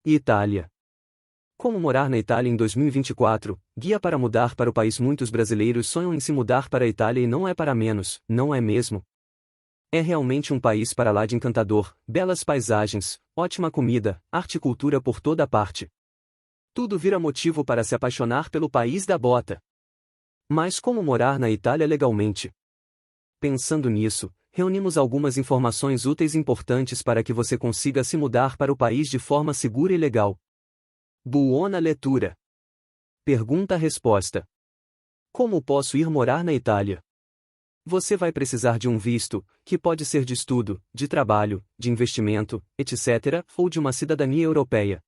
Itália. Como morar na Itália em 2024? Guia para mudar para o país. Muitos brasileiros sonham em se mudar para a Itália e não é para menos, não é mesmo? É realmente um país para lá de encantador, belas paisagens, ótima comida, arte e cultura por toda parte. Tudo vira motivo para se apaixonar pelo país da bota. Mas como morar na Itália legalmente? Pensando nisso, reunimos algumas informações úteis e importantes para que você consiga se mudar para o país de forma segura e legal. Buona lettura. Pergunta-resposta. Como posso ir morar na Itália? Você vai precisar de um visto, que pode ser de estudo, de trabalho, de investimento, etc., ou de uma cidadania europeia.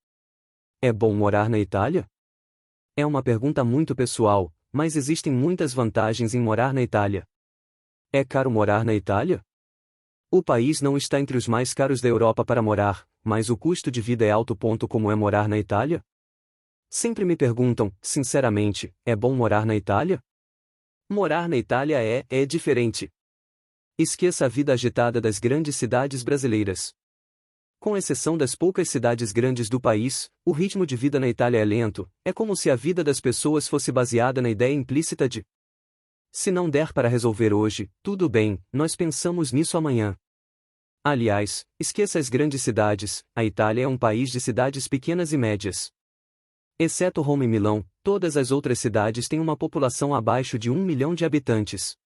É bom morar na Itália? É uma pergunta muito pessoal, mas existem muitas vantagens em morar na Itália. É caro morar na Itália? O país não está entre os mais caros da Europa para morar, mas o custo de vida é alto. Como é morar na Itália? Sempre me perguntam, sinceramente, é bom morar na Itália? Morar na Itália é diferente. Esqueça a vida agitada das grandes cidades brasileiras. Com exceção das poucas cidades grandes do país, o ritmo de vida na Itália é lento, é como se a vida das pessoas fosse baseada na ideia implícita de: se não der para resolver hoje, tudo bem, nós pensamos nisso amanhã. Aliás, esqueça as grandes cidades, a Itália é um país de cidades pequenas e médias. Exceto Roma e Milão, todas as outras cidades têm uma população abaixo de 1 milhão de habitantes.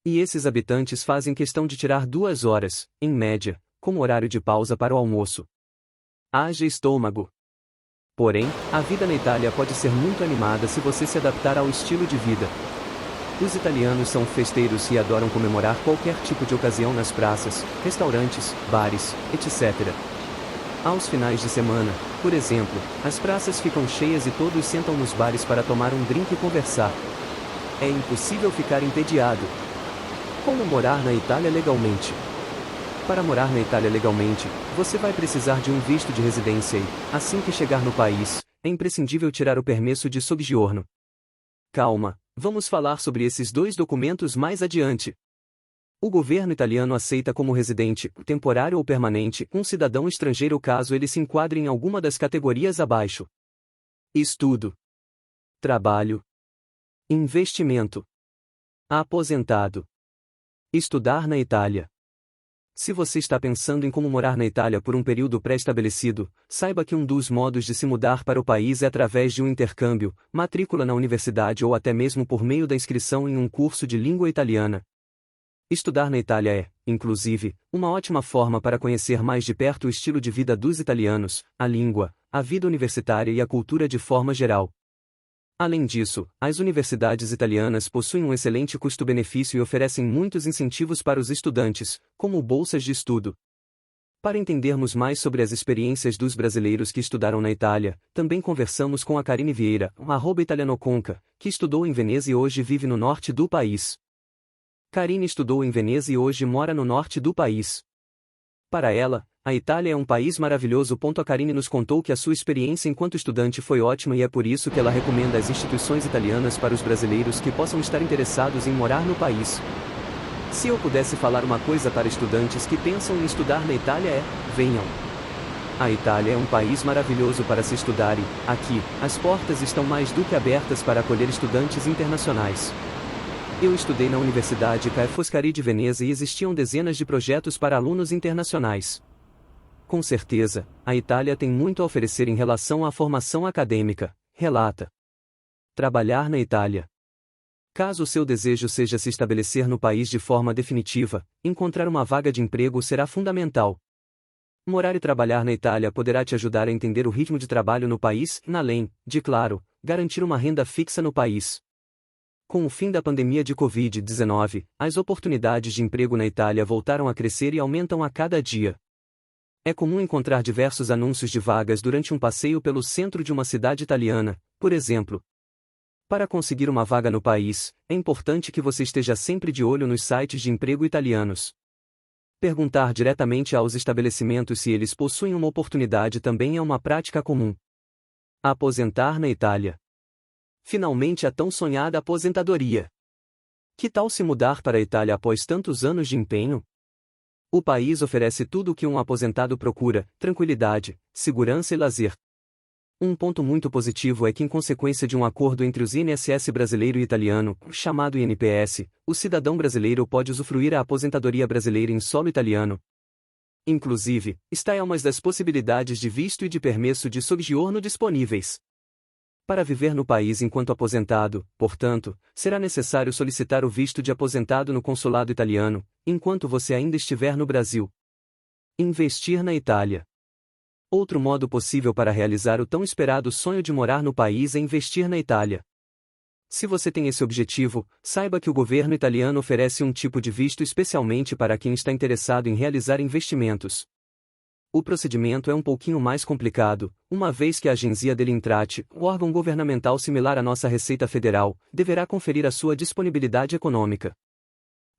E esses habitantes fazem questão de tirar 2 horas, em média, como horário de pausa para o almoço. Haja estômago! Porém, a vida na Itália pode ser muito animada se você se adaptar ao estilo de vida. Os italianos são festeiros e adoram comemorar qualquer tipo de ocasião nas praças, restaurantes, bares, etc. Aos finais de semana, por exemplo, as praças ficam cheias e todos sentam nos bares para tomar um drink e conversar. É impossível ficar entediado. Como morar na Itália legalmente? Para morar na Itália legalmente, você vai precisar de um visto de residência e, assim que chegar no país, é imprescindível tirar o permesso di soggiorno. Calma, vamos falar sobre esses 2 documentos mais adiante. O governo italiano aceita como residente, temporário ou permanente, um cidadão estrangeiro caso ele se enquadre em alguma das categorias abaixo: estudo, trabalho, investimento, aposentado. Estudar na Itália. Se você está pensando em como morar na Itália por um período pré-estabelecido, saiba que um dos modos de se mudar para o país é através de um intercâmbio, matrícula na universidade ou até mesmo por meio da inscrição em um curso de língua italiana. Estudar na Itália é, inclusive, uma ótima forma para conhecer mais de perto o estilo de vida dos italianos, a língua, a vida universitária e a cultura de forma geral. Além disso, as universidades italianas possuem um excelente custo-benefício e oferecem muitos incentivos para os estudantes, como bolsas de estudo. Para entendermos mais sobre as experiências dos brasileiros que estudaram na Itália, também conversamos com a Karine Vieira, @italianoconca, que estudou em Veneza e hoje vive no norte do país. Karine estudou em Veneza e hoje mora no norte do país. Para ela, a Itália é um país maravilhoso. A Karine nos contou que a sua experiência enquanto estudante foi ótima e é por isso que ela recomenda as instituições italianas para os brasileiros que possam estar interessados em morar no país. Se eu pudesse falar uma coisa para estudantes que pensam em estudar na Itália é: venham! A Itália é um país maravilhoso para se estudar e, aqui, as portas estão mais do que abertas para acolher estudantes internacionais. Eu estudei na Universidade Ca' Foscari de Veneza e existiam dezenas de projetos para alunos internacionais. Com certeza, a Itália tem muito a oferecer em relação à formação acadêmica, relata. Trabalhar na Itália. Caso o seu desejo seja se estabelecer no país de forma definitiva, encontrar uma vaga de emprego será fundamental. Morar e trabalhar na Itália poderá te ajudar a entender o ritmo de trabalho no país, além de, claro, garantir uma renda fixa no país. Com o fim da pandemia de Covid-19, as oportunidades de emprego na Itália voltaram a crescer e aumentam a cada dia. É comum encontrar diversos anúncios de vagas durante um passeio pelo centro de uma cidade italiana, por exemplo. Para conseguir uma vaga no país, é importante que você esteja sempre de olho nos sites de emprego italianos. Perguntar diretamente aos estabelecimentos se eles possuem uma oportunidade também é uma prática comum. Aposentar na Itália. Finalmente a tão sonhada aposentadoria. Que tal se mudar para a Itália após tantos anos de empenho? O país oferece tudo o que um aposentado procura: tranquilidade, segurança e lazer. Um ponto muito positivo é que, em consequência de um acordo entre os INSS brasileiro e italiano, chamado INPS, o cidadão brasileiro pode usufruir a aposentadoria brasileira em solo italiano. Inclusive, esta é uma das possibilidades de visto e de permesso de soggiorno disponíveis. Para viver no país enquanto aposentado, portanto, será necessário solicitar o visto de aposentado no consulado italiano, enquanto você ainda estiver no Brasil. Investir na Itália. Outro modo possível para realizar o tão esperado sonho de morar no país é investir na Itália. Se você tem esse objetivo, saiba que o governo italiano oferece um tipo de visto especialmente para quem está interessado em realizar investimentos. O procedimento é um pouquinho mais complicado, uma vez que a Agenzia delle Entrate, o órgão governamental similar à nossa Receita Federal, deverá conferir a sua disponibilidade econômica.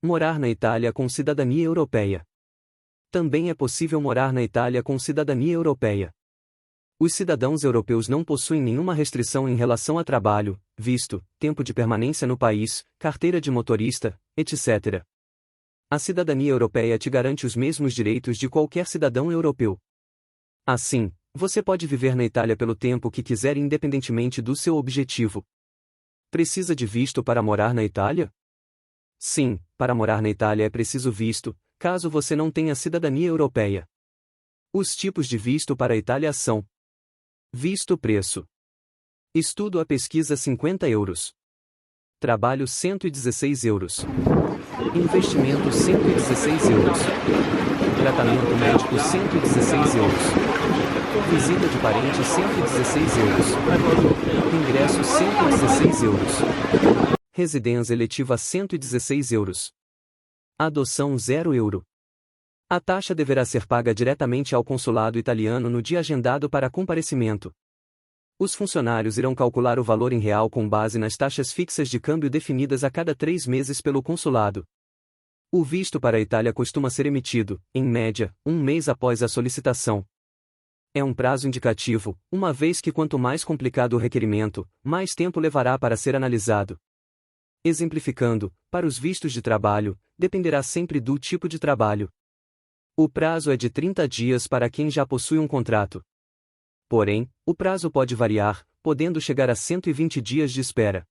Morar na Itália com cidadania europeia. Também é possível morar na Itália com cidadania europeia. Os cidadãos europeus não possuem nenhuma restrição em relação a trabalho, visto, tempo de permanência no país, carteira de motorista, etc. A cidadania europeia te garante os mesmos direitos de qualquer cidadão europeu. Assim, você pode viver na Itália pelo tempo que quiser independentemente do seu objetivo. Precisa de visto para morar na Itália? Sim, para morar na Itália é preciso visto, caso você não tenha cidadania europeia. Os tipos de visto para a Itália são: visto preço. Estudo a pesquisa €50. Trabalho €116. Investimento €116. Tratamento médico €116. Visita de parente €116. Ingresso €116. Residência eletiva €116. Adoção €0. A taxa deverá ser paga diretamente ao consulado italiano no dia agendado para comparecimento. Os funcionários irão calcular o valor em real com base nas taxas fixas de câmbio definidas a cada 3 meses pelo consulado. O visto para a Itália costuma ser emitido, em média, 1 mês após a solicitação. É um prazo indicativo, uma vez que quanto mais complicado o requerimento, mais tempo levará para ser analisado. Exemplificando, para os vistos de trabalho, dependerá sempre do tipo de trabalho. O prazo é de 30 dias para quem já possui um contrato. Porém, o prazo pode variar, podendo chegar a 120 dias de espera.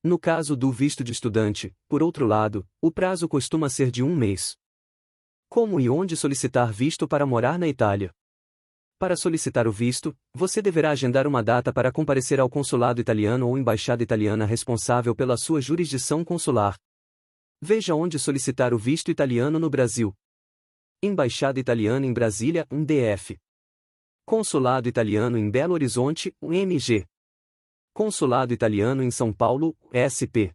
No caso do visto de estudante, por outro lado, o prazo costuma ser de 1 mês. Como e onde solicitar visto para morar na Itália? Para solicitar o visto, você deverá agendar uma data para comparecer ao consulado italiano ou embaixada italiana responsável pela sua jurisdição consular. Veja onde solicitar o visto italiano no Brasil. Embaixada italiana em Brasília, DF. Consulado italiano em Belo Horizonte, MG. Consulado italiano em São Paulo, SP.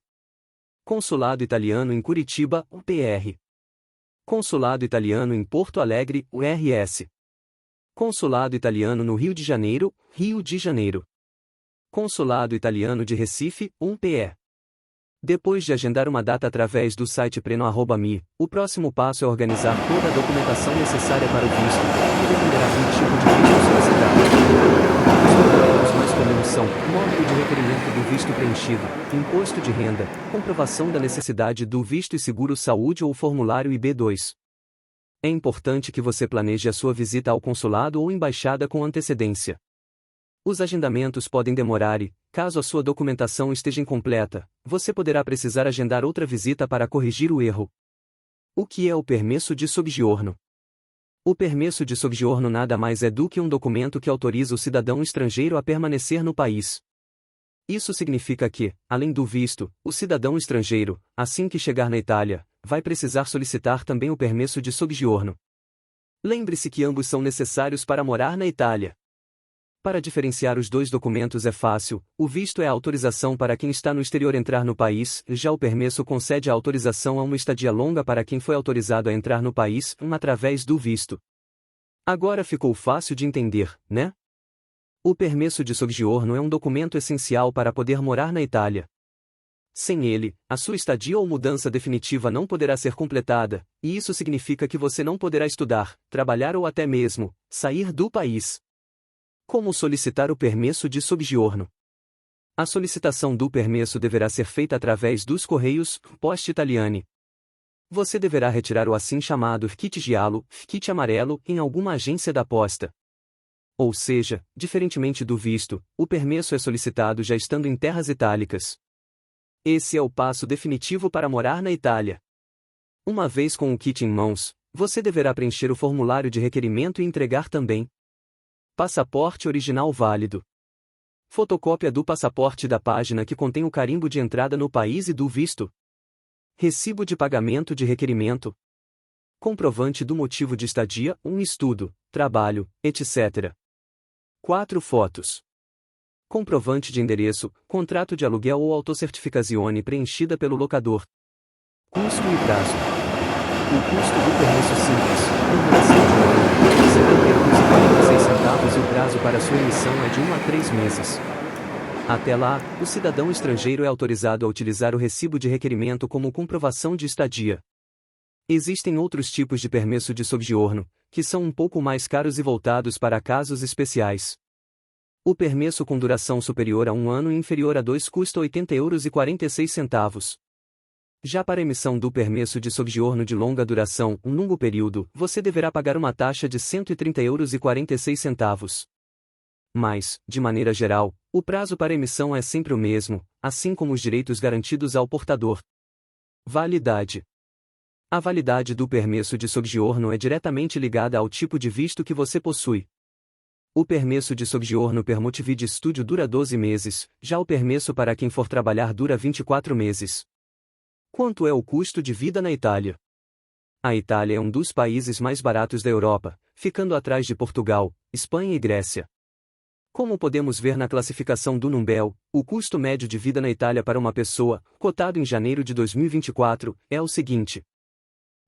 Consulado italiano em Curitiba, PR. Consulado italiano em Porto Alegre, RS. Consulado italiano no Rio de Janeiro, Rio de Janeiro. Consulado italiano de Recife, PE. Depois de agendar uma data através do site preno@me, o próximo passo é organizar toda a documentação necessária para o visto, que dependerá do tipo de visto solicitado. Os documentos mais comuns são: módulo de requerimento do visto preenchido, imposto de renda, comprovação da necessidade do visto e seguro-saúde ou formulário IB2. É importante que você planeje a sua visita ao consulado ou embaixada com antecedência. Os agendamentos podem demorar e, caso a sua documentação esteja incompleta, você poderá precisar agendar outra visita para corrigir o erro. O que é o permesso de soggiorno? O permesso de soggiorno nada mais é do que um documento que autoriza o cidadão estrangeiro a permanecer no país. Isso significa que, além do visto, o cidadão estrangeiro, assim que chegar na Itália, vai precisar solicitar também o permesso de soggiorno. Lembre-se que ambos são necessários para morar na Itália. Para diferenciar os dois documentos é fácil: o visto é a autorização para quem está no exterior entrar no país, já o permesso concede a autorização a uma estadia longa para quem foi autorizado a entrar no país, através do visto. Agora ficou fácil de entender, né? O permesso de soggiorno é um documento essencial para poder morar na Itália. Sem ele, a sua estadia ou mudança definitiva não poderá ser completada, e isso significa que você não poderá estudar, trabalhar ou até mesmo sair do país. Como solicitar o permesso de soggiorno? A solicitação do permesso deverá ser feita através dos correios, Poste Italiane. Você deverá retirar o assim chamado kit giallo, kit amarelo, em alguma agência da posta. Ou seja, diferentemente do visto, o permesso é solicitado já estando em terras itálicas. Esse é o passo definitivo para morar na Itália. Uma vez com o kit em mãos, você deverá preencher o formulário de requerimento e entregar também passaporte original válido, fotocópia do passaporte da página que contém o carimbo de entrada no país e do visto, recibo de pagamento de requerimento, comprovante do motivo de estadia, um estudo, trabalho, etc. 4 fotos. Comprovante de endereço, contrato de aluguel ou autocertificazione preenchida pelo locador. Custo e prazo. O custo do permesso simples, com duração de 1 ano, de 70,46 e o prazo para sua emissão é de 1 a 3 meses. Até lá, o cidadão estrangeiro é autorizado a utilizar o recibo de requerimento como comprovação de estadia. Existem outros tipos de permesso de soggiorno, que são um pouco mais caros e voltados para casos especiais. O permesso com duração superior a 1 ano e inferior a 2 custa €80,46. Já para a emissão do permesso de soggiorno de longa duração, um longo período, você deverá pagar uma taxa de €130,46. Mas, de maneira geral, o prazo para emissão é sempre o mesmo, assim como os direitos garantidos ao portador. Validade. A validade do permesso de soggiorno é diretamente ligada ao tipo de visto que você possui. O permesso de soggiorno per motivi di studio dura 12 meses, já o permesso para quem for trabalhar dura 24 meses. Quanto é o custo de vida na Itália? A Itália é um dos países mais baratos da Europa, ficando atrás de Portugal, Espanha e Grécia. Como podemos ver na classificação do Numbeo, o custo médio de vida na Itália para uma pessoa, cotado em janeiro de 2024, é o seguinte.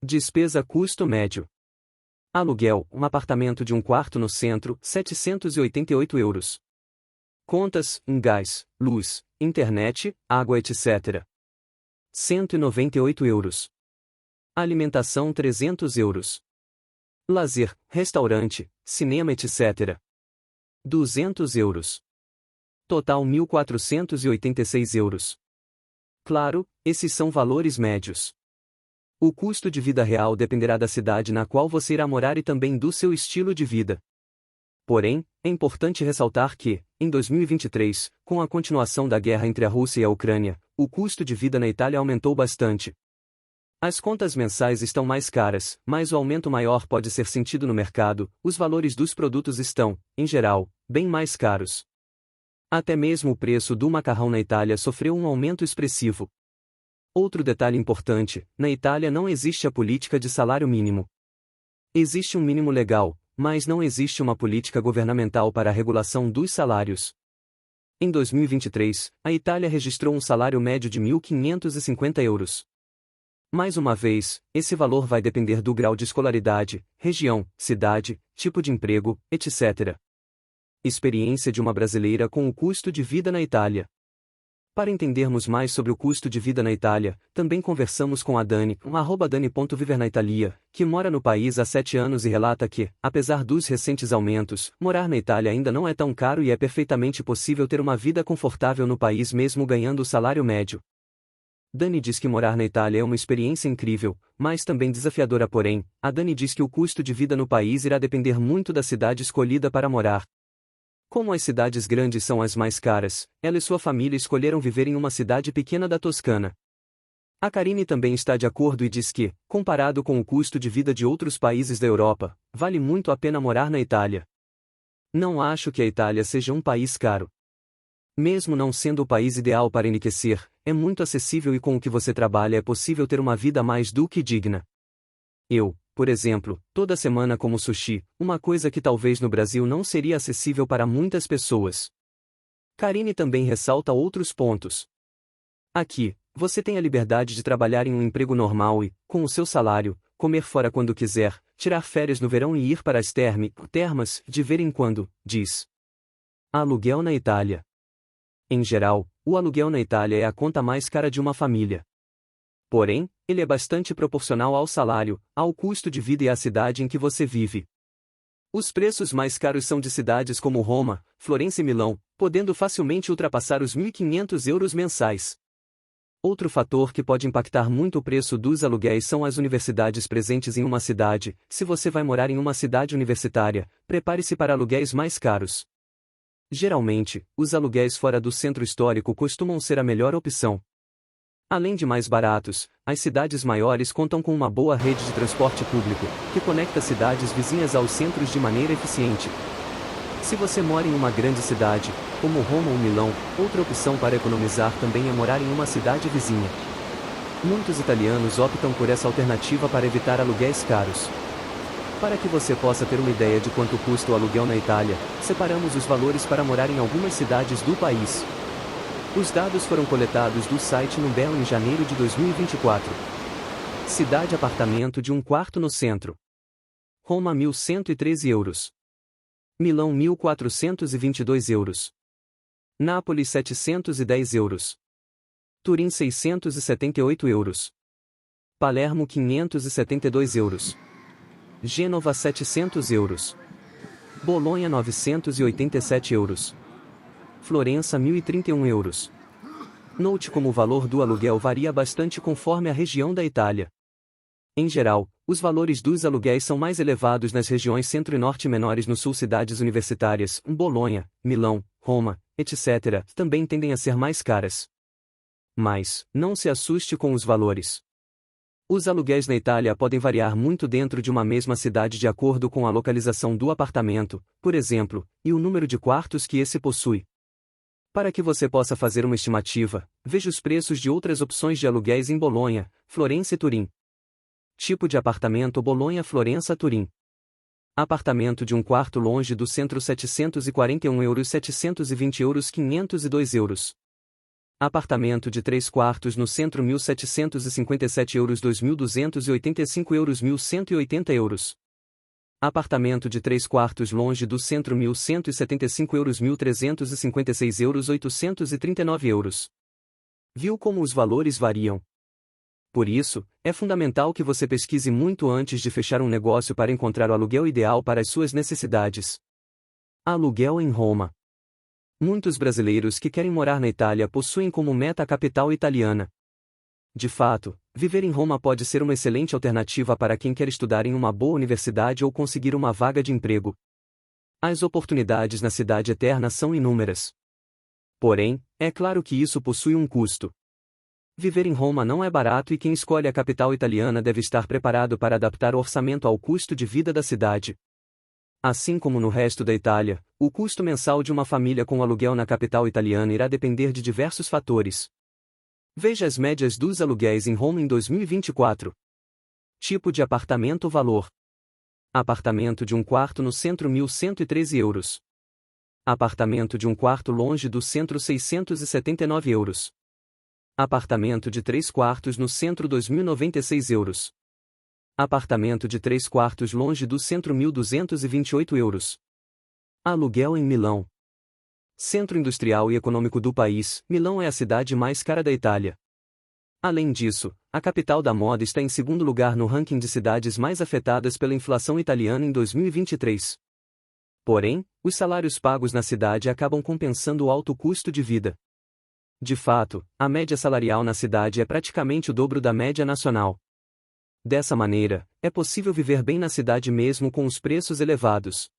Despesa custo médio. Aluguel, um apartamento de um quarto no centro, €788. Contas, gás, luz, internet, água etc. €198. Alimentação €300. Lazer, restaurante, cinema etc. €200. Total €1.486. Claro, esses são valores médios. O custo de vida real dependerá da cidade na qual você irá morar e também do seu estilo de vida. Porém, é importante ressaltar que, em 2023, com a continuação da guerra entre a Rússia e a Ucrânia, o custo de vida na Itália aumentou bastante. As contas mensais estão mais caras, mas o aumento maior pode ser sentido no mercado, os valores dos produtos estão, em geral, bem mais caros. Até mesmo o preço do macarrão na Itália sofreu um aumento expressivo. Outro detalhe importante, na Itália não existe a política de salário mínimo. Existe um mínimo legal, mas não existe uma política governamental para a regulação dos salários. Em 2023, a Itália registrou um salário médio de €1.550. Mais uma vez, esse valor vai depender do grau de escolaridade, região, cidade, tipo de emprego, etc. Experiência de uma brasileira com o custo de vida na Itália. Para entendermos mais sobre o custo de vida na Itália, também conversamos com a Dani, @Dani.vivernaitalia, que mora no país há 7 anos e relata que, apesar dos recentes aumentos, morar na Itália ainda não é tão caro e é perfeitamente possível ter uma vida confortável no país mesmo ganhando o salário médio. Dani diz que morar na Itália é uma experiência incrível, mas também desafiadora. Porém, a Dani diz que o custo de vida no país irá depender muito da cidade escolhida para morar. Como as cidades grandes são as mais caras, ela e sua família escolheram viver em uma cidade pequena da Toscana. A Karine também está de acordo e diz que, comparado com o custo de vida de outros países da Europa, vale muito a pena morar na Itália. Não acho que a Itália seja um país caro. Mesmo não sendo o país ideal para enriquecer, é muito acessível e com o que você trabalha é possível ter uma vida mais do que digna. Eu, por exemplo, toda semana como sushi, uma coisa que talvez no Brasil não seria acessível para muitas pessoas. Karine também ressalta outros pontos. Aqui, você tem a liberdade de trabalhar em um emprego normal e, com o seu salário, comer fora quando quiser, tirar férias no verão e ir para as termas, de vez em quando, diz. Aluguel na Itália. Em geral, o aluguel na Itália é a conta mais cara de uma família. Porém, ele é bastante proporcional ao salário, ao custo de vida e à cidade em que você vive. Os preços mais caros são de cidades como Roma, Florença e Milão, podendo facilmente ultrapassar os €1.500 mensais. Outro fator que pode impactar muito o preço dos aluguéis são as universidades presentes em uma cidade. Se você vai morar em uma cidade universitária, prepare-se para aluguéis mais caros. Geralmente, os aluguéis fora do centro histórico costumam ser a melhor opção. Além de mais baratos, as cidades maiores contam com uma boa rede de transporte público, que conecta cidades vizinhas aos centros de maneira eficiente. Se você mora em uma grande cidade, como Roma ou Milão, outra opção para economizar também é morar em uma cidade vizinha. Muitos italianos optam por essa alternativa para evitar aluguéis caros. Para que você possa ter uma ideia de quanto custa o aluguel na Itália, separamos os valores para morar em algumas cidades do país. Os dados foram coletados do site Numbeo em janeiro de 2024. Cidade apartamento de um quarto no centro. Roma 1.113 euros. Milão 1.422 euros. Nápoles 710 euros. Turim 678 euros. Palermo 572 euros. Gênova 700 euros. Bolonha 987 euros. Florença 1.031 euros. Note como o valor do aluguel varia bastante conforme a região da Itália. Em geral, os valores dos aluguéis são mais elevados nas regiões centro e norte e menores no sul. Cidades universitárias, Bolonha, Milão, Roma, etc., também tendem a ser mais caras. Mas, não se assuste com os valores. Os aluguéis na Itália podem variar muito dentro de uma mesma cidade de acordo com a localização do apartamento, por exemplo, e o número de quartos que esse possui. Para que você possa fazer uma estimativa, veja os preços de outras opções de aluguéis em Bolonha, Florença e Turim. Tipo de apartamento: Bolonha, Florença, Turim. Apartamento de um quarto longe do centro 741 euros, 720 euros, 502 euros. Apartamento de 3 quartos no centro 1.757 euros, 2.285 euros, 1.180 euros. Apartamento de 3 quartos longe do centro 1.175 euros, 1.356 euros, 839 euros. Viu como os valores variam? Por isso, é fundamental que você pesquise muito antes de fechar um negócio para encontrar o aluguel ideal para as suas necessidades. Aluguel em Roma. Muitos brasileiros que querem morar na Itália possuem como meta a capital italiana. De fato, viver em Roma pode ser uma excelente alternativa para quem quer estudar em uma boa universidade ou conseguir uma vaga de emprego. As oportunidades na cidade eterna são inúmeras. Porém, é claro que isso possui um custo. Viver em Roma não é barato e quem escolhe a capital italiana deve estar preparado para adaptar o orçamento ao custo de vida da cidade. Assim como no resto da Itália, o custo mensal de uma família com aluguel na capital italiana irá depender de diversos fatores. Veja as médias dos aluguéis em Roma em 2024. Tipo de apartamento: valor. Apartamento de um quarto no centro 1.113 euros. Apartamento de um quarto longe do centro 679 euros. Apartamento de 3 quartos no centro 2.096 euros. Apartamento de 3 quartos longe do centro 1.228 euros. Aluguel em Milão. Centro industrial e econômico do país, Milão é a cidade mais cara da Itália. Além disso, a capital da moda está em segundo lugar no ranking de cidades mais afetadas pela inflação italiana em 2023. Porém, os salários pagos na cidade acabam compensando o alto custo de vida. De fato, a média salarial na cidade é praticamente o dobro da média nacional. Dessa maneira, é possível viver bem na cidade mesmo com os preços elevados.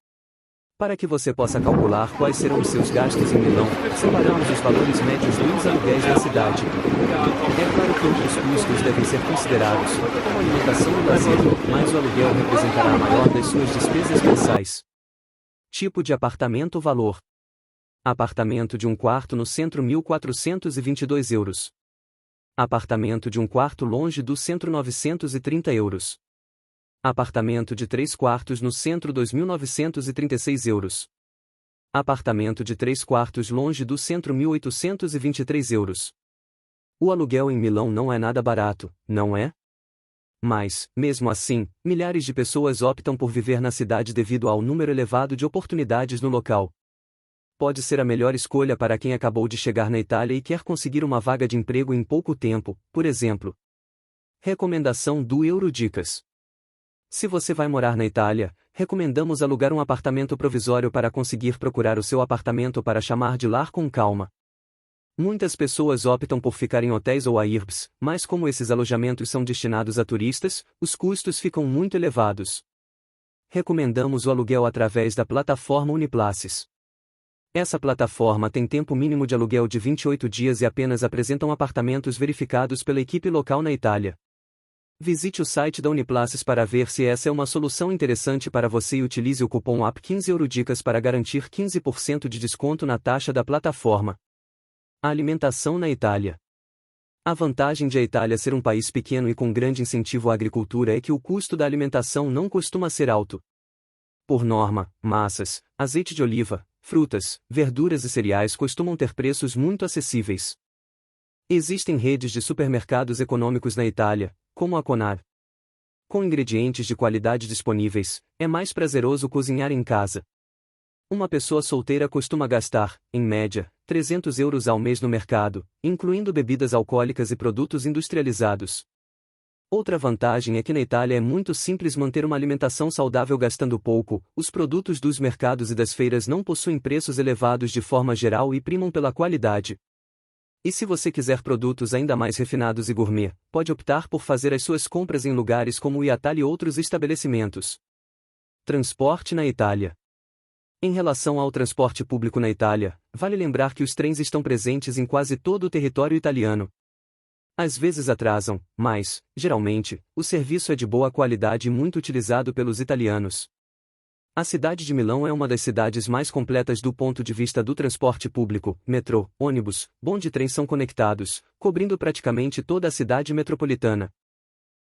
Para que você possa calcular quais serão os seus gastos em Milão, separamos os valores médios dos aluguéis da cidade. É claro que outros custos devem ser considerados, como alimentação e lazer, mas o aluguel representará a maior das suas despesas mensais. Tipo de apartamento: valor. Apartamento de um quarto no centro 1.422 euros. Apartamento de um quarto longe do centro 930 euros. Apartamento de 3 quartos no centro 2.936 euros. Apartamento de 3 quartos longe do centro 1.823 euros. O aluguel em Milão não é nada barato, não é? Mas, mesmo assim, milhares de pessoas optam por viver na cidade devido ao número elevado de oportunidades no local. Pode ser a melhor escolha para quem acabou de chegar na Itália e quer conseguir uma vaga de emprego em pouco tempo, por exemplo. Recomendação do Eurodicas. Se você vai morar na Itália, recomendamos alugar um apartamento provisório para conseguir procurar o seu apartamento para chamar de lar com calma. Muitas pessoas optam por ficar em hotéis ou Airbnbs, mas como esses alojamentos são destinados a turistas, os custos ficam muito elevados. Recomendamos o aluguel através da plataforma Uniplaces. Essa plataforma tem tempo mínimo de aluguel de 28 dias e apenas apresentam apartamentos verificados pela equipe local na Itália. Visite o site da Uniplaces para ver se essa é uma solução interessante para você e utilize o cupom AP15EURODICAS para garantir 15% de desconto na taxa da plataforma. A alimentação na Itália. A vantagem de a Itália ser um país pequeno e com grande incentivo à agricultura é que o custo da alimentação não costuma ser alto. Por norma, massas, azeite de oliva, frutas, verduras e cereais costumam ter preços muito acessíveis. Existem redes de supermercados econômicos na Itália, como a Conar. Com ingredientes de qualidade disponíveis, é mais prazeroso cozinhar em casa. Uma pessoa solteira costuma gastar, em média, 300 euros ao mês no mercado, incluindo bebidas alcoólicas e produtos industrializados. Outra vantagem é que na Itália é muito simples manter uma alimentação saudável gastando pouco, os produtos dos mercados e das feiras não possuem preços elevados de forma geral e primam pela qualidade. E se você quiser produtos ainda mais refinados e gourmet, pode optar por fazer as suas compras em lugares como o Iatali e outros estabelecimentos. Transporte na Itália. Em relação ao transporte público na Itália, vale lembrar que os trens estão presentes em quase todo o território italiano. Às vezes atrasam, mas, geralmente, o serviço é de boa qualidade e muito utilizado pelos italianos. A cidade de Milão é uma das cidades mais completas do ponto de vista do transporte público. Metrô, ônibus, bonde e trem são conectados, cobrindo praticamente toda a cidade metropolitana.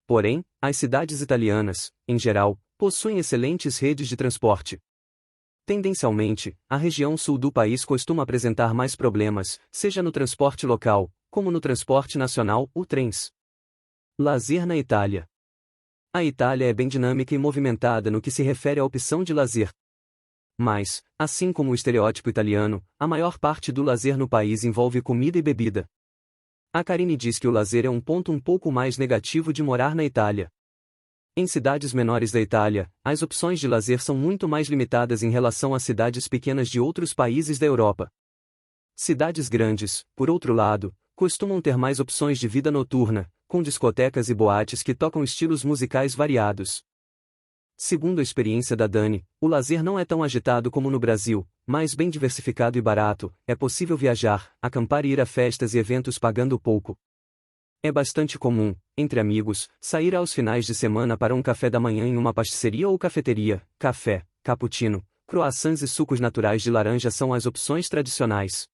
Porém, as cidades italianas, em geral, possuem excelentes redes de transporte. Tendencialmente, a região sul do país costuma apresentar mais problemas, seja no transporte local, como no transporte nacional, ou trens. Lazer na Itália. A Itália é bem dinâmica e movimentada no que se refere à opção de lazer. Mas, assim como o estereótipo italiano, a maior parte do lazer no país envolve comida e bebida. A Karine diz que o lazer é um ponto um pouco mais negativo de morar na Itália. Em cidades menores da Itália, as opções de lazer são muito mais limitadas em relação a cidades pequenas de outros países da Europa. Cidades grandes, por outro lado, costumam ter mais opções de vida noturna, com discotecas e boates que tocam estilos musicais variados. Segundo a experiência da Dani, o lazer não é tão agitado como no Brasil, mas bem diversificado e barato, é possível viajar, acampar e ir a festas e eventos pagando pouco. É bastante comum, entre amigos, sair aos finais de semana para um café da manhã em uma pasticceria ou cafeteria. Café, cappuccino, croissants e sucos naturais de laranja são as opções tradicionais.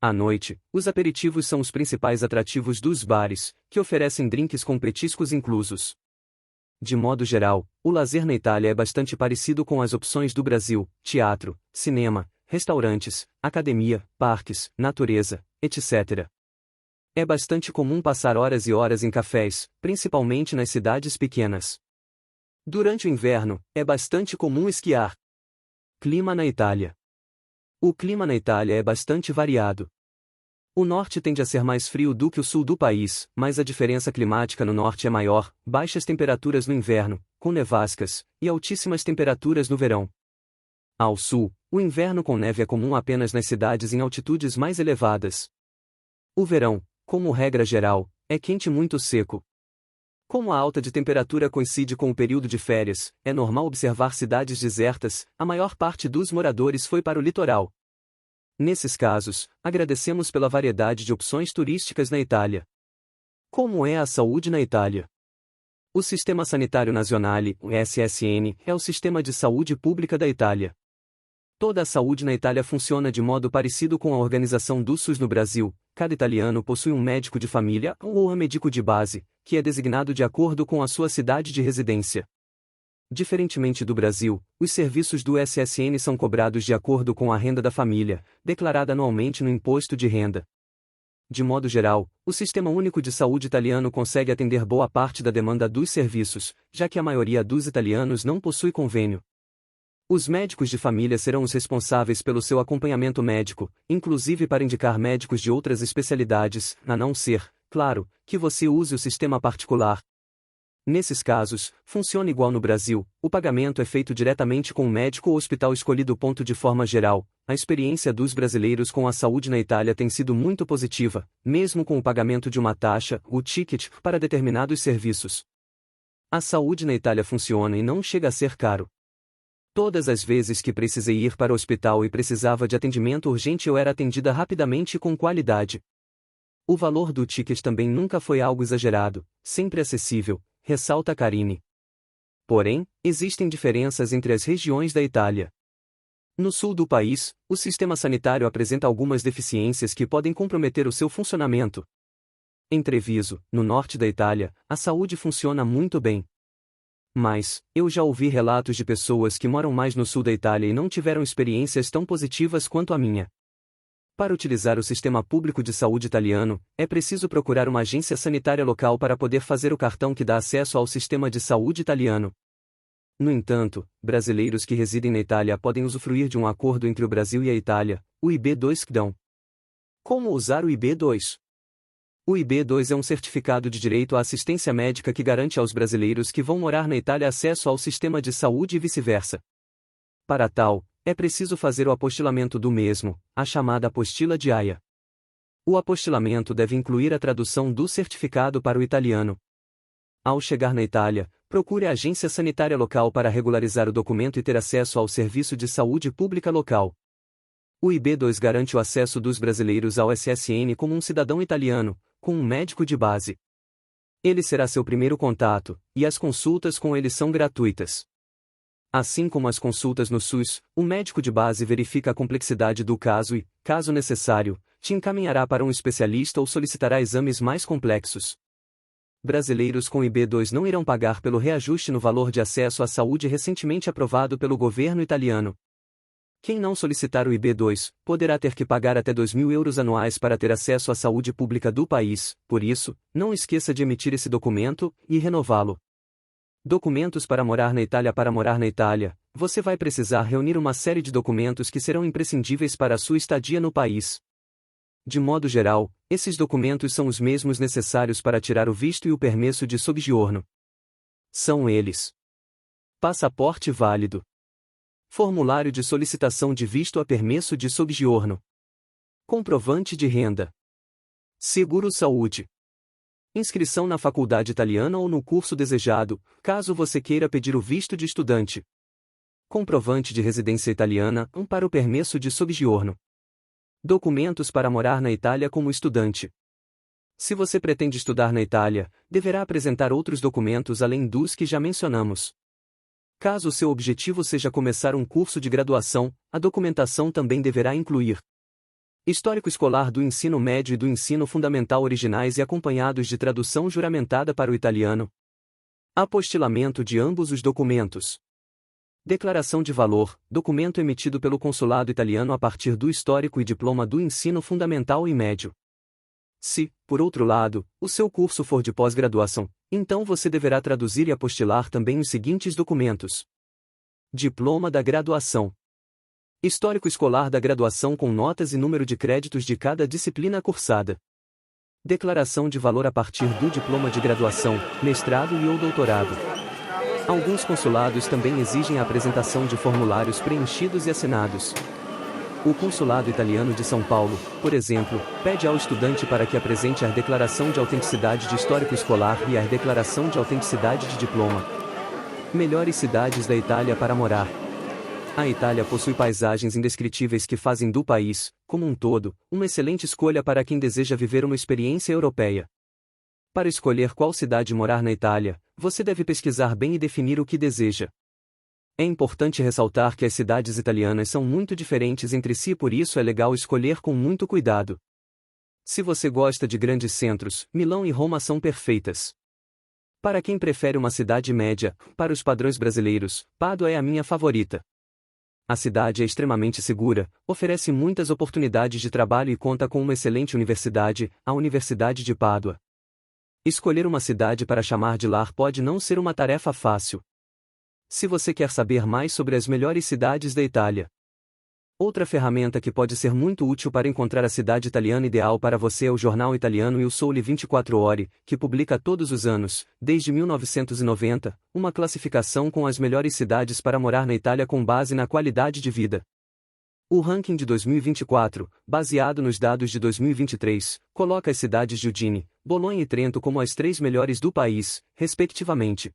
À noite, os aperitivos são os principais atrativos dos bares, que oferecem drinks com petiscos inclusos. De modo geral, o lazer na Itália é bastante parecido com as opções do Brasil: teatro, cinema, restaurantes, academia, parques, natureza, etc. É bastante comum passar horas e horas em cafés, principalmente nas cidades pequenas. Durante o inverno, é bastante comum esquiar. Clima na Itália. O clima na Itália é bastante variado. O norte tende a ser mais frio do que o sul do país, mas a diferença climática no norte é maior, baixas temperaturas no inverno, com nevascas, e altíssimas temperaturas no verão. Ao sul, o inverno com neve é comum apenas nas cidades em altitudes mais elevadas. O verão, como regra geral, é quente e muito seco. Como a alta de temperatura coincide com o período de férias, é normal observar cidades desertas, a maior parte dos moradores foi para o litoral. Nesses casos, agradecemos pela variedade de opções turísticas na Itália. Como é a saúde na Itália? O Sistema Sanitário Nazionale, o SSN, é o sistema de saúde pública da Itália. Toda a saúde na Itália funciona de modo parecido com a organização do SUS no Brasil. Cada italiano possui um médico de família ou um médico de base, que é designado de acordo com a sua cidade de residência. Diferentemente do Brasil, os serviços do SSN são cobrados de acordo com a renda da família, declarada anualmente no imposto de renda. De modo geral, o Sistema Único de Saúde italiano consegue atender boa parte da demanda dos serviços, já que a maioria dos italianos não possui convênio. Os médicos de família serão os responsáveis pelo seu acompanhamento médico, inclusive para indicar médicos de outras especialidades, a não ser, claro, que você use o sistema particular. Nesses casos, funciona igual no Brasil, o pagamento é feito diretamente com o médico ou hospital escolhido. De forma geral, a experiência dos brasileiros com a saúde na Itália tem sido muito positiva, mesmo com o pagamento de uma taxa, o ticket, para determinados serviços. A saúde na Itália funciona e não chega a ser caro. Todas as vezes que precisei ir para o hospital e precisava de atendimento urgente, eu era atendida rapidamente e com qualidade. O valor do ticket também nunca foi algo exagerado, sempre acessível, ressalta Karine. Porém, existem diferenças entre as regiões da Itália. No sul do país, o sistema sanitário apresenta algumas deficiências que podem comprometer o seu funcionamento. Em Treviso, no norte da Itália, a saúde funciona muito bem. Mas, eu já ouvi relatos de pessoas que moram mais no sul da Itália e não tiveram experiências tão positivas quanto a minha. Para utilizar o sistema público de saúde italiano, é preciso procurar uma agência sanitária local para poder fazer o cartão que dá acesso ao sistema de saúde italiano. No entanto, brasileiros que residem na Itália podem usufruir de um acordo entre o Brasil e a Itália, o IB2 CDão. Como usar o IB2? O IB2 é um certificado de direito à assistência médica que garante aos brasileiros que vão morar na Itália acesso ao sistema de saúde e vice-versa. Para tal, é preciso fazer o apostilamento do mesmo, a chamada apostila de AIA. O apostilamento deve incluir a tradução do certificado para o italiano. Ao chegar na Itália, procure a agência sanitária local para regularizar o documento e ter acesso ao serviço de saúde pública local. O IB2 garante o acesso dos brasileiros ao SSN como um cidadão italiano, com um médico de base. Ele será seu primeiro contato, e as consultas com ele são gratuitas. Assim como as consultas no SUS, o médico de base verifica a complexidade do caso e, caso necessário, te encaminhará para um especialista ou solicitará exames mais complexos. Brasileiros com IB2 não irão pagar pelo reajuste no valor de acesso à saúde recentemente aprovado pelo governo italiano. Quem não solicitar o IB2, poderá ter que pagar até 2.000 euros anuais para ter acesso à saúde pública do país, por isso, não esqueça de emitir esse documento e renová-lo. Documentos para morar na Itália. Para morar na Itália, você vai precisar reunir uma série de documentos que serão imprescindíveis para a sua estadia no país. De modo geral, esses documentos são os mesmos necessários para tirar o visto e o permesso de soggiorno. São eles: passaporte válido, formulário de solicitação de visto a permesso de soggiorno, comprovante de renda, seguro-saúde, inscrição na faculdade italiana ou no curso desejado, caso você queira pedir o visto de estudante, comprovante de residência italiana, para o permesso de soggiorno, documentos para morar na Itália como estudante. Se você pretende estudar na Itália, deverá apresentar outros documentos além dos que já mencionamos. Caso seu objetivo seja começar um curso de graduação, a documentação também deverá incluir histórico escolar do ensino médio e do ensino fundamental originais e acompanhados de tradução juramentada para o italiano, apostilamento de ambos os documentos, declaração de valor, documento emitido pelo consulado italiano a partir do histórico e diploma do ensino fundamental e médio. Se, por outro lado, o seu curso for de pós-graduação, então você deverá traduzir e apostilar também os seguintes documentos: diploma da graduação, histórico escolar da graduação com notas e número de créditos de cada disciplina cursada, declaração de valor a partir do diploma de graduação, mestrado e/ou doutorado. Alguns consulados também exigem a apresentação de formulários preenchidos e assinados. O Consulado Italiano de São Paulo, por exemplo, pede ao estudante para que apresente a declaração de autenticidade de histórico escolar e a declaração de autenticidade de diploma. Melhores cidades da Itália para morar. A Itália possui paisagens indescritíveis que fazem do país, como um todo, uma excelente escolha para quem deseja viver uma experiência europeia. Para escolher qual cidade morar na Itália, você deve pesquisar bem e definir o que deseja. É importante ressaltar que as cidades italianas são muito diferentes entre si e por isso é legal escolher com muito cuidado. Se você gosta de grandes centros, Milão e Roma são perfeitas. Para quem prefere uma cidade média, para os padrões brasileiros, Pádua é a minha favorita. A cidade é extremamente segura, oferece muitas oportunidades de trabalho e conta com uma excelente universidade, a Universidade de Pádua. Escolher uma cidade para chamar de lar pode não ser uma tarefa fácil. Se você quer saber mais sobre as melhores cidades da Itália, Outra ferramenta que pode ser muito útil para encontrar a cidade italiana ideal para você é o jornal italiano Il Sole 24 Ore, que publica todos os anos, desde 1990, uma classificação com as melhores cidades para morar na Itália com base na qualidade de vida. O ranking de 2024, baseado nos dados de 2023, coloca as cidades de Udine, Bolonha e Trento como as 3 melhores do país, respectivamente.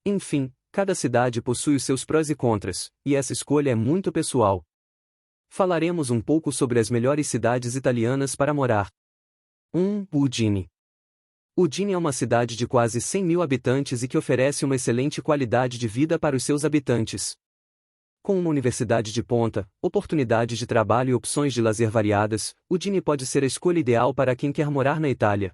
Enfim, cada cidade possui os seus prós e contras, e essa escolha é muito pessoal. Falaremos um pouco sobre as melhores cidades italianas para morar. 1. Udine. Udine é uma cidade de quase 100 mil habitantes e que oferece uma excelente qualidade de vida para os seus habitantes. Com uma universidade de ponta, oportunidades de trabalho e opções de lazer variadas, Udine pode ser a escolha ideal para quem quer morar na Itália.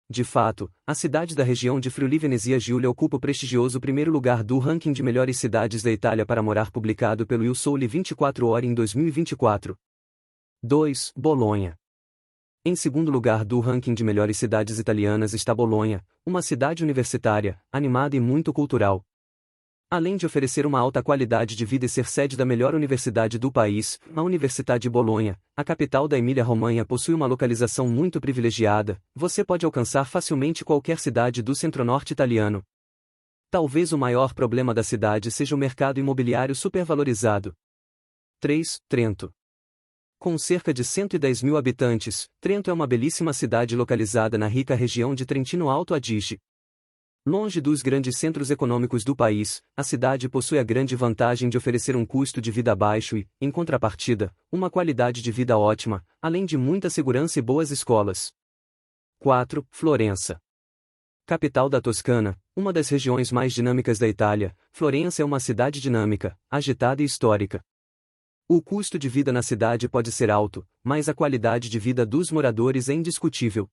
De fato, a cidade da região de Friuli-Venezia Giulia ocupa o prestigioso primeiro lugar do ranking de melhores cidades da Itália para morar publicado pelo Il Sole 24 Ore em 2024. 2. Bolonha. Em segundo lugar do ranking de melhores cidades italianas está Bolonha, uma cidade universitária, animada e muito cultural. Além de oferecer uma alta qualidade de vida e ser sede da melhor universidade do país, a Universidade de Bolonha, a capital da Emília-Romanha, possui uma localização muito privilegiada. Você pode alcançar facilmente qualquer cidade do centro-norte italiano. Talvez o maior problema da cidade seja o mercado imobiliário supervalorizado. 3. Trento. Com cerca de 110 mil habitantes, Trento é uma belíssima cidade localizada na rica região de Trentino Alto Adige. Longe dos grandes centros econômicos do país, a cidade possui a grande vantagem de oferecer um custo de vida baixo e, em contrapartida, uma qualidade de vida ótima, além de muita segurança e boas escolas. 4. Florença. Capital da Toscana, uma das regiões mais dinâmicas da Itália, Florença é uma cidade dinâmica, agitada e histórica. O custo de vida na cidade pode ser alto, mas a qualidade de vida dos moradores é indiscutível.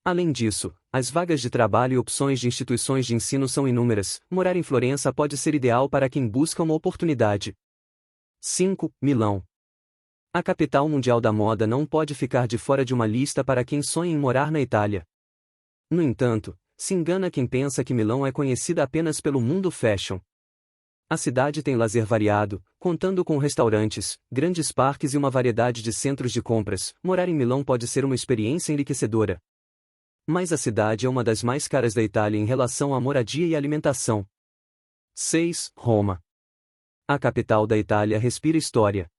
Além disso, as vagas de trabalho e opções de instituições de ensino são inúmeras. Morar em Florença pode ser ideal para quem busca uma oportunidade. 5. Milão. A capital mundial da moda não pode ficar de fora de uma lista para quem sonha em morar na Itália. No entanto, se engana quem pensa que Milão é conhecida apenas pelo mundo fashion. A cidade tem lazer variado, contando com restaurantes, grandes parques e uma variedade de centros de compras. Morar em Milão pode ser uma experiência enriquecedora. Mas a cidade é uma das mais caras da Itália em relação à moradia e alimentação. 6. Roma. A capital da Itália respira história.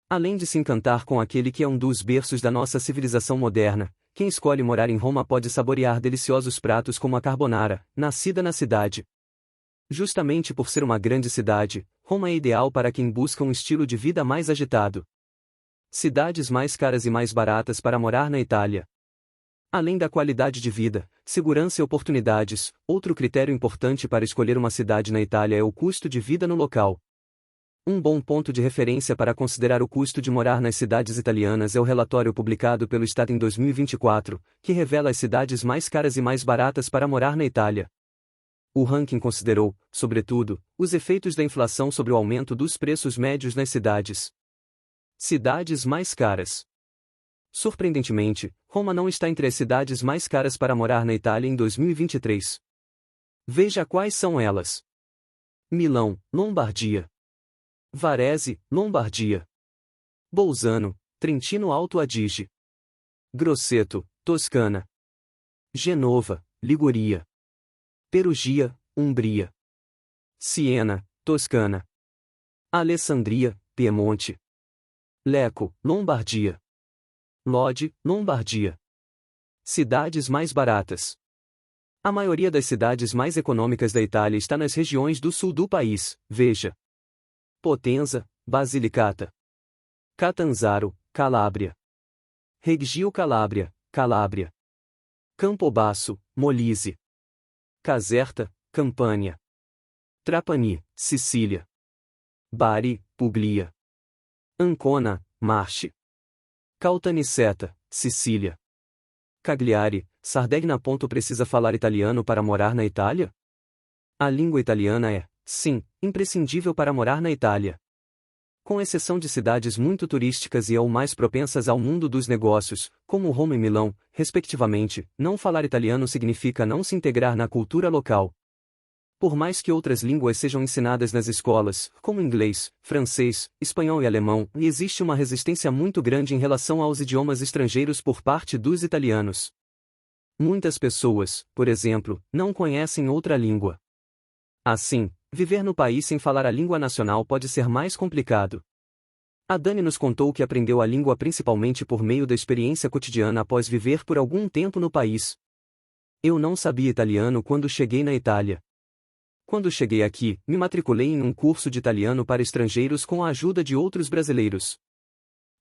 Além de se encantar com aquele que é um dos berços da nossa civilização moderna, quem escolhe morar em Roma pode saborear deliciosos pratos como a carbonara, nascida na cidade. Justamente por ser uma grande cidade, Roma é ideal para quem busca um estilo de vida mais agitado. Cidades mais caras e mais baratas para morar na Itália. Além da qualidade de vida, segurança e oportunidades, outro critério importante para escolher uma cidade na Itália é o custo de vida no local. Um bom ponto de referência para considerar o custo de morar nas cidades italianas é o relatório publicado pelo Estado em 2024, que revela as cidades mais caras e mais baratas para morar na Itália. O ranking considerou, sobretudo, os efeitos da inflação sobre o aumento dos preços médios nas cidades. Cidades mais caras. Surpreendentemente, Roma não está entre as cidades mais caras para morar na Itália em 2023. Veja quais são elas. Milão, Lombardia. Varese, Lombardia. Bolzano, Trentino Alto Adige. Grosseto, Toscana. Genova, Liguria. Perugia, Umbria. Siena, Toscana. Alessandria, Piemonte. Lecco, Lombardia. Lodi, Lombardia. Cidades mais baratas. A maioria das cidades mais econômicas da Itália está nas regiões do sul do país, veja. Potenza, Basilicata. Catanzaro, Calábria. Reggio Calabria, Calábria. Campobasso, Molise. Caserta, Campania. Trapani, Sicília. Bari, Puglia. Ancona, Marche. Caltanissetta, Sicília. Cagliari, Sardegna. Precisa falar italiano para morar na Itália? A língua italiana é, sim, imprescindível para morar na Itália. Com exceção de cidades muito turísticas e ou mais propensas ao mundo dos negócios, como Roma e Milão, respectivamente, não falar italiano significa não se integrar na cultura local. Por mais que outras línguas sejam ensinadas nas escolas, como inglês, francês, espanhol e alemão, existe uma resistência muito grande em relação aos idiomas estrangeiros por parte dos italianos. Muitas pessoas, por exemplo, não conhecem outra língua. Assim, viver no país sem falar a língua nacional pode ser mais complicado. A Dani nos contou que aprendeu a língua principalmente por meio da experiência cotidiana após viver por algum tempo no país. Eu não sabia italiano quando cheguei na Itália. Quando cheguei aqui, me matriculei em um curso de italiano para estrangeiros com a ajuda de outros brasileiros.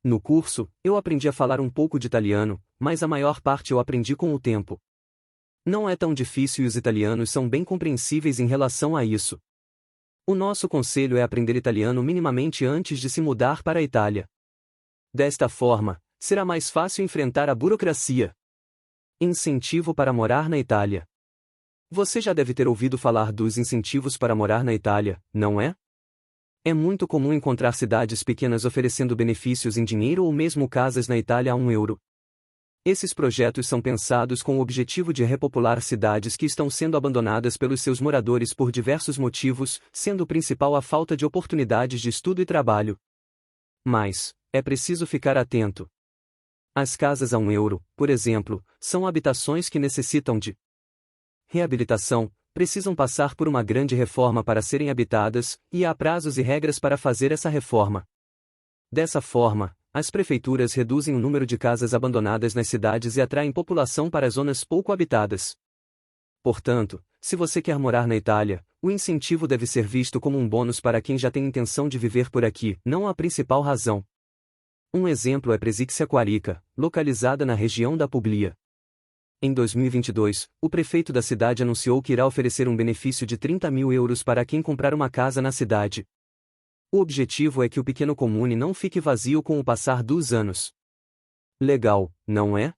No curso, eu aprendi a falar um pouco de italiano, mas a maior parte eu aprendi com o tempo. Não é tão difícil e os italianos são bem compreensíveis em relação a isso. O nosso conselho é aprender italiano minimamente antes de se mudar para a Itália. Desta forma, será mais fácil enfrentar a burocracia. Incentivo para morar na Itália. Você já deve ter ouvido falar dos incentivos para morar na Itália, não é? É muito comum encontrar cidades pequenas oferecendo benefícios em dinheiro ou mesmo casas na Itália a €1. Esses projetos são pensados com o objetivo de repopular cidades que estão sendo abandonadas pelos seus moradores por diversos motivos, sendo o principal a falta de oportunidades de estudo e trabalho. Mas, é preciso ficar atento. As casas a €1, por exemplo, são habitações que necessitam de reabilitação, precisam passar por uma grande reforma para serem habitadas, e há prazos e regras para fazer essa reforma. Dessa forma, as prefeituras reduzem o número de casas abandonadas nas cidades e atraem população para zonas pouco habitadas. Portanto, se você quer morar na Itália, o incentivo deve ser visto como um bônus para quem já tem intenção de viver por aqui, não a principal razão. Um exemplo é Presixia Quarica, localizada na região da Puglia. Em 2022, o prefeito da cidade anunciou que irá oferecer um benefício de €30.000 para quem comprar uma casa na cidade. O objetivo é que o pequeno comune não fique vazio com o passar dos anos. Legal, não é?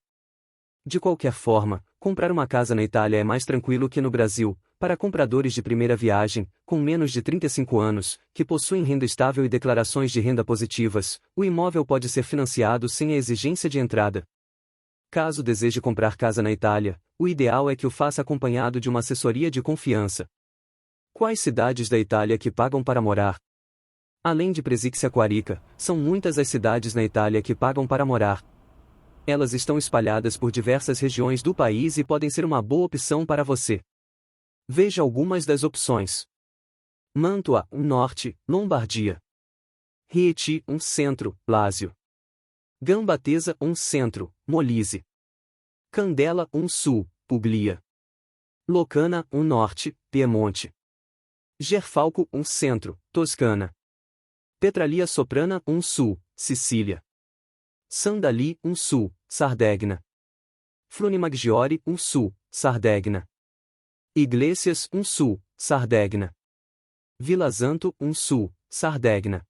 De qualquer forma, comprar uma casa na Itália é mais tranquilo que no Brasil, para compradores de primeira viagem, com menos de 35 anos, que possuem renda estável e declarações de renda positivas, o imóvel pode ser financiado sem a exigência de entrada. Caso deseje comprar casa na Itália, o ideal é que o faça acompanhado de uma assessoria de confiança. Quais cidades da Itália que pagam para morar? Além de Presixia Quarica, são muitas as cidades na Itália que pagam para morar. Elas estão espalhadas por diversas regiões do país e podem ser uma boa opção para você. Veja algumas das opções. Mantua, Norte, Lombardia. Rieti, Centro, Lazio. Gambatesa, Centro, Molise. Candela, Sul, Puglia. Locana, Norte, Piemonte. Gerfalco, Centro, Toscana. Petralia Soprana, Sul, Sicília. Sandali, Sul, Sardegna. Flunimaggiore, Sul, Sardegna. Iglesias, Sul, Sardegna. Vila Zanto, Sul, Sardegna.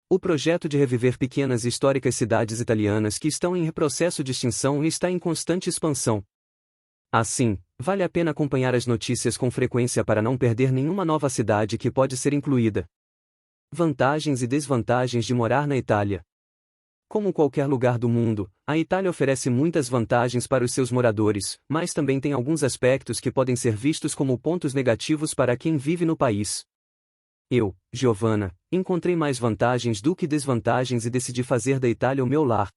O projeto de reviver pequenas e históricas cidades italianas que estão em processo de extinção está em constante expansão. Assim, vale a pena acompanhar as notícias com frequência para não perder nenhuma nova cidade que pode ser incluída. Vantagens e desvantagens de morar na Itália. Como qualquer lugar do mundo, a Itália oferece muitas vantagens para os seus moradores, mas também tem alguns aspectos que podem ser vistos como pontos negativos para quem vive no país. Eu, Giovanna, encontrei mais vantagens do que desvantagens e decidi fazer da Itália o meu lar.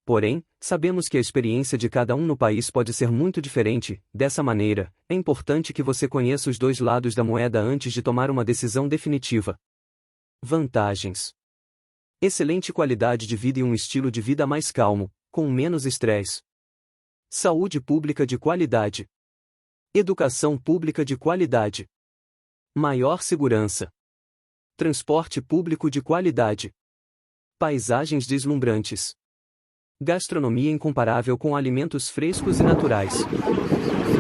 Porém, sabemos que a experiência de cada um no país pode ser muito diferente. Dessa maneira, é importante que você conheça os dois lados da moeda antes de tomar uma decisão definitiva. Vantagens: excelente qualidade de vida e um estilo de vida mais calmo, com menos estresse. Saúde pública de qualidade. Educação pública de qualidade. Maior segurança. Transporte público de qualidade. Paisagens deslumbrantes. Gastronomia incomparável com alimentos frescos e naturais.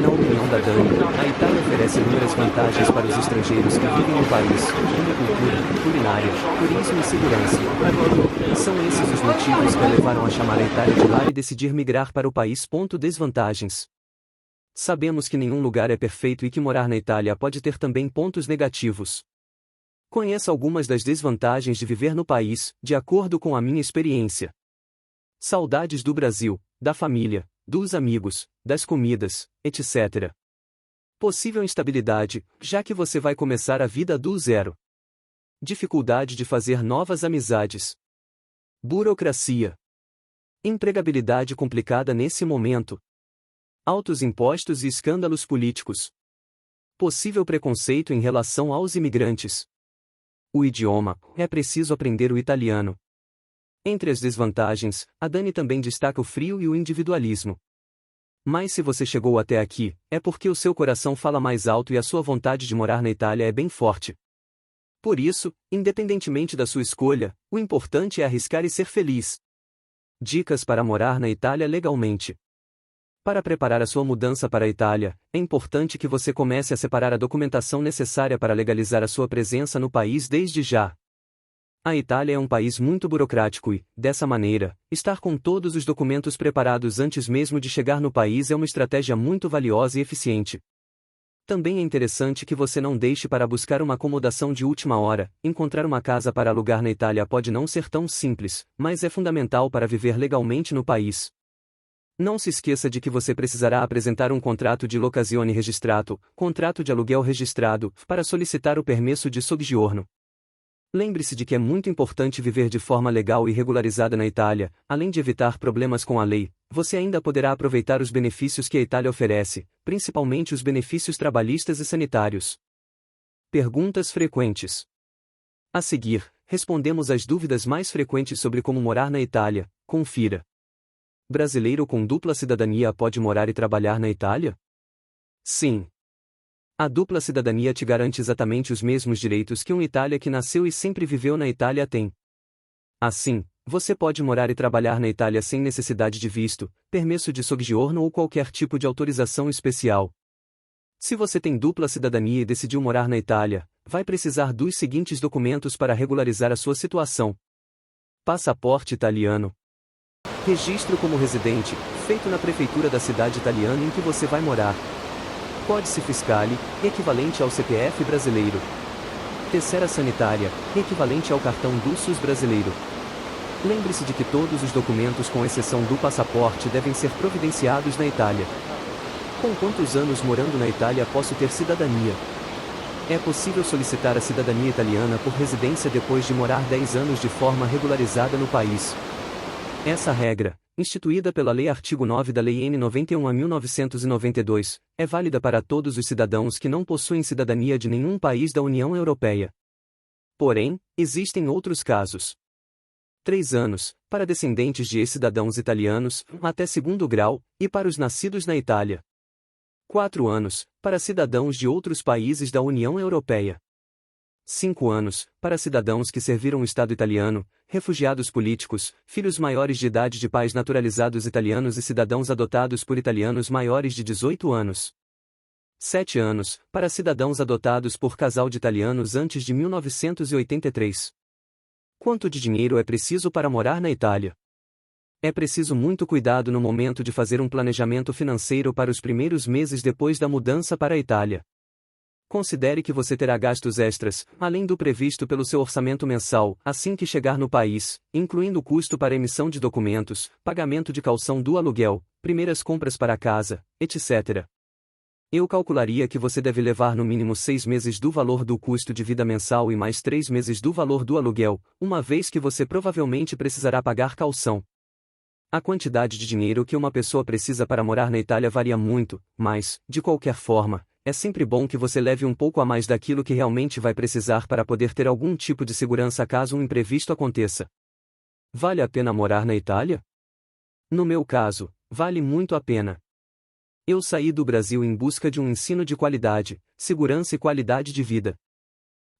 Na opinião da Dani, a Itália oferece inúmeras vantagens para os estrangeiros que vivem no país, como cultura, culinária, turismo e segurança. São esses os motivos que a levaram a chamar a Itália de lar e decidir migrar para o país. Desvantagens. Sabemos que nenhum lugar é perfeito e que morar na Itália pode ter também pontos negativos. Conheça algumas das desvantagens de viver no país, de acordo com a minha experiência. Saudades do Brasil, da família, dos amigos, das comidas, etc. Possível instabilidade, já que você vai começar a vida do zero. Dificuldade de fazer novas amizades. Burocracia. Empregabilidade complicada nesse momento. Altos impostos e escândalos políticos. Possível preconceito em relação aos imigrantes. O idioma, é preciso aprender o italiano. Entre as desvantagens, a Dani também destaca o frio e o individualismo. Mas se você chegou até aqui, é porque o seu coração fala mais alto e a sua vontade de morar na Itália é bem forte. Por isso, independentemente da sua escolha, o importante é arriscar e ser feliz. Dicas para morar na Itália legalmente. Para preparar a sua mudança para a Itália, é importante que você comece a separar a documentação necessária para legalizar a sua presença no país desde já. A Itália é um país muito burocrático e, dessa maneira, estar com todos os documentos preparados antes mesmo de chegar no país é uma estratégia muito valiosa e eficiente. Também é interessante que você não deixe para buscar uma acomodação de última hora. Encontrar uma casa para alugar na Itália pode não ser tão simples, mas é fundamental para viver legalmente no país. Não se esqueça de que você precisará apresentar um contrato di locazione registrato, contrato de aluguel registrado, para solicitar o permesso di soggiorno. Lembre-se de que é muito importante viver de forma legal e regularizada na Itália. Além de evitar problemas com a lei, você ainda poderá aproveitar os benefícios que a Itália oferece, principalmente os benefícios trabalhistas e sanitários. Perguntas frequentes. A seguir, respondemos às dúvidas mais frequentes sobre como morar na Itália. Confira. Brasileiro com dupla cidadania pode morar e trabalhar na Itália? Sim. A dupla cidadania te garante exatamente os mesmos direitos que um itália que nasceu e sempre viveu na Itália tem. Assim, você pode morar e trabalhar na Itália sem necessidade de visto, permesso di soggiorno ou qualquer tipo de autorização especial. Se você tem dupla cidadania e decidiu morar na Itália, vai precisar dos seguintes documentos para regularizar a sua situação: passaporte italiano, registro como residente, feito na prefeitura da cidade italiana em que você vai morar, códice fiscale, equivalente ao CPF brasileiro, tessera sanitária, equivalente ao cartão do SUS brasileiro. Lembre-se de que todos os documentos com exceção do passaporte devem ser providenciados na Itália. Com quantos anos morando na Itália posso ter cidadania? É possível solicitar a cidadania italiana por residência depois de morar 10 anos de forma regularizada no país. Essa regra, instituída pela Lei Artigo 9 da Lei N. 91/1992, é válida para todos os cidadãos que não possuem cidadania de nenhum país da União Europeia. Porém, existem outros casos. 3 anos, para descendentes de ex-cidadãos italianos, até segundo grau, e para os nascidos na Itália. 4 anos, para cidadãos de outros países da União Europeia. 5 anos, para cidadãos que serviram o Estado italiano, refugiados políticos, filhos maiores de idade de pais naturalizados italianos e cidadãos adotados por italianos maiores de 18 anos. 7 anos, para cidadãos adotados por casal de italianos antes de 1983. Quanto de dinheiro é preciso para morar na Itália? É preciso muito cuidado no momento de fazer um planejamento financeiro para os primeiros meses depois da mudança para a Itália. Considere que você terá gastos extras, além do previsto pelo seu orçamento mensal, assim que chegar no país, incluindo o custo para emissão de documentos, pagamento de caução do aluguel, primeiras compras para a casa, etc. Eu calcularia que você deve levar no mínimo 6 meses do valor do custo de vida mensal e mais 3 meses do valor do aluguel, uma vez que você provavelmente precisará pagar caução. A quantidade de dinheiro que uma pessoa precisa para morar na Itália varia muito, mas, de qualquer forma, é sempre bom que você leve um pouco a mais daquilo que realmente vai precisar para poder ter algum tipo de segurança caso um imprevisto aconteça. Vale a pena morar na Itália? No meu caso, vale muito a pena. Eu saí do Brasil em busca de um ensino de qualidade, segurança e qualidade de vida.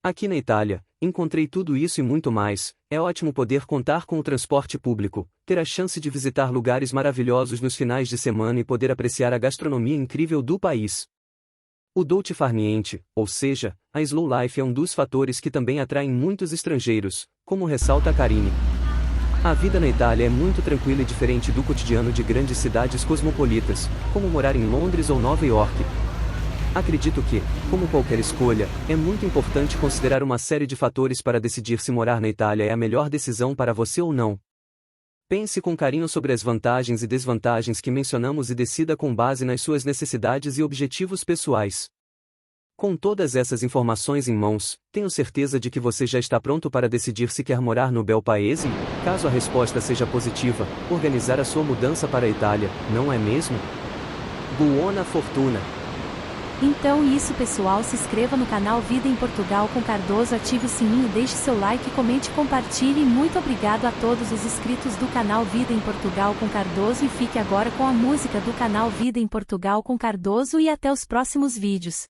Aqui na Itália, encontrei tudo isso e muito mais. É ótimo poder contar com o transporte público, ter a chance de visitar lugares maravilhosos nos finais de semana e poder apreciar a gastronomia incrível do país. O dolce far niente, ou seja, a slow life é um dos fatores que também atraem muitos estrangeiros, como ressalta a Karine. A vida na Itália é muito tranquila e diferente do cotidiano de grandes cidades cosmopolitas, como morar em Londres ou Nova York. Acredito que, como qualquer escolha, é muito importante considerar uma série de fatores para decidir se morar na Itália é a melhor decisão para você ou não. Pense com carinho sobre as vantagens e desvantagens que mencionamos e decida com base nas suas necessidades e objetivos pessoais. Com todas essas informações em mãos, tenho certeza de que você já está pronto para decidir se quer morar no bel paese. Caso a resposta seja positiva, organizar a sua mudança para a Itália, não é mesmo? Buona fortuna! Então isso pessoal, se inscreva no canal Vida em Portugal com Cardoso, ative o sininho, deixe seu like, comente, compartilhe e muito obrigado a todos os inscritos do canal Vida em Portugal com Cardoso e fique agora com a música do canal Vida em Portugal com Cardoso e até os próximos vídeos.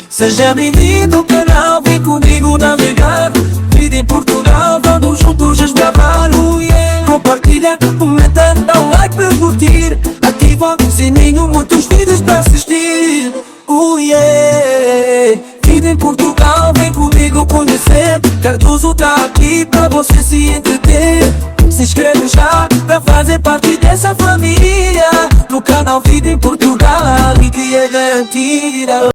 Seja bem-vindo ao canal, vem comigo navegar. Vida em Portugal, vamos juntos desbravar. Compartilha, comenta, dá um like para curtir. Ativa o sininho, muitos vídeos para assistir. Vida em Portugal, vem comigo conhecer. Cardoso tá aqui para você se entreter. Se inscreve já para fazer parte dessa família. No canal Vida em Portugal, a alegria é garantida.